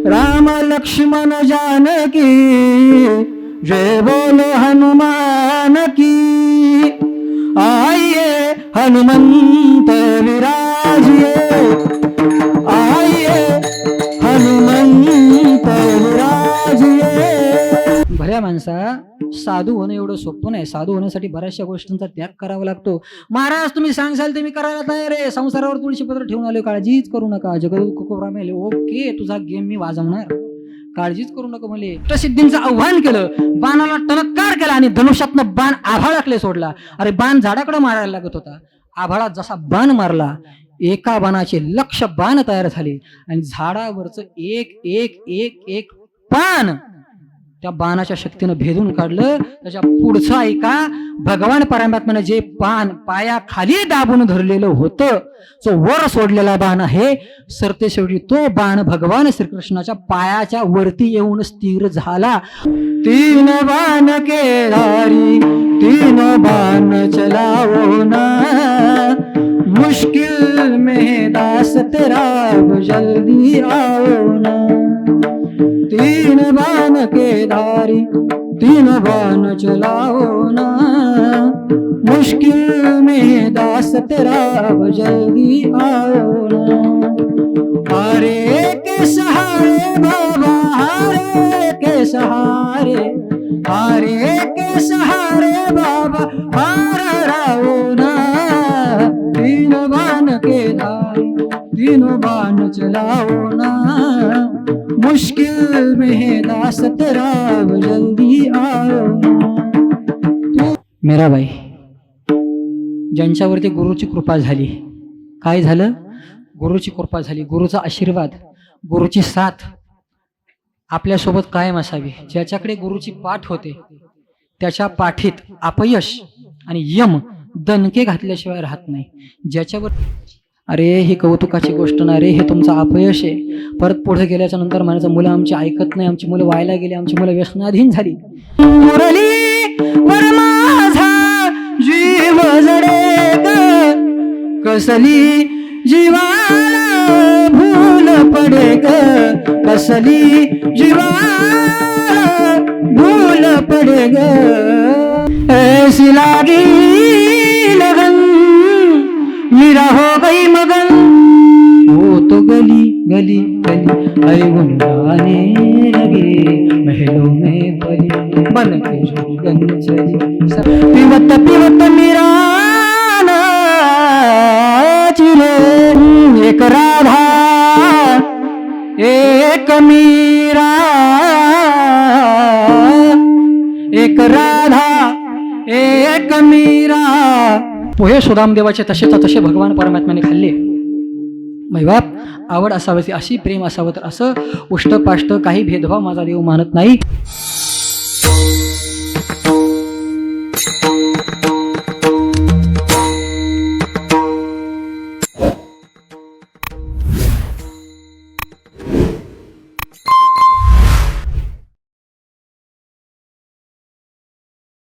राम लक्ष्मण जानकी, जय बोलो हनुमान की। आइए हनुमंत विराजिए, आइए हनुमंत विराजिए। भल्या माणसा, साधू होणं एवढं सोपं नाही. साधू होण्यासाठी बऱ्याचशा गोष्टींचा त्याग करावा लागतो. महाराज तुम्ही सांगशाल ते मी करायला तयार आहे. संसारावर तुळशीपत्र ठेवून आलो, काळजीच करू नका. जगदुःखरामेले ओके, तुझा गेम मी वाजवणार, काळजीच करू नका म्हणले. अष्टसिद्धींचं आव्हान केलं, बाणाला टणत्कार केला आणि धनुष्यातनं बाण आभाळाकडे सोडला. अरे बाण झाडाकडे मारायला लागत होता. आभाळात जसा बाण मारला, एका बाणाचे लक्ष बाण तयार झाले आणि झाडावरचं एक एक एक एक पान त्या बाणाच्या शक्तीनं भेदून काढलं. त्याच्या पुढचं ऐका, भगवान परमात्म्याने जे पान पायाखाली दाबून धरलेलं होतं, जो वर सोडलेला बाण आहे, सरते शेवटी तो बाण भगवान श्रीकृष्णाच्या पायाच्या वरती येऊन स्थिर झाला. तीन बाण के धारी, तीन बाण चलाओ ना, मुश्किल में दास तेरा जल्दी आओ ना। तीन बाण के धारी, तीन बाण चलाओ ना, मुश्किल में दास तेरा जल्दी आओ ना। हारे के सहारे बाबा, हारे के सहारे, हारे के सहारे बाबा हार राओ ना। तीन बाण के धारी, तीन बाण चलाओ ना, मुश्किल में दास तेरा जल्दी आओ ना। मीराबाई, ज्यांच्यावरती गुरुची कृपा झाली, काय झालं? गुरुची कृपा झाली, गुरुचा आशीर्वाद, गुरुची साथ आपल्यासोबत कायम असावी. ज्याच्याकडे गुरुची पाठ होते त्याच्या पाठीत अपयश आणि यम दणके घातल्याशिवाय राहत नाही. ज्याच्यावर अरे ही कौतुकाची गोष्ट ना रे, हे तुमचं अपयश आहे. परत पुढे गेल्याच्या नंतर म्हणायचं मुलं आमची ऐकत नाही, आमची मुलं व्हायला गेली, आमची मुलं व्यसनाधीन झाली. मुरली वर माझा जीव जडे ग, कसली जीवाला भूल पडे ग, कसली जीवाला भूल पडे ग। ऐसी लागी लगन, मेरा हो गई मगन, वो तो गली गली गली अरे गुनगाने लगे, महलों में पली बन के जोगन चली। पिवत पिवत मेरा चिरे, एक राधा एक मीरा, एक राधा एक मीरा। पोहे सुदामदेवाचे तसेच तसे भगवान परमात्म्याने खाल्ले. मैबाप आवड असावी, अशी प्रेम असावं, तर असं उष्टपाष्ट काही भेदभाव माझा देव मानत नाही.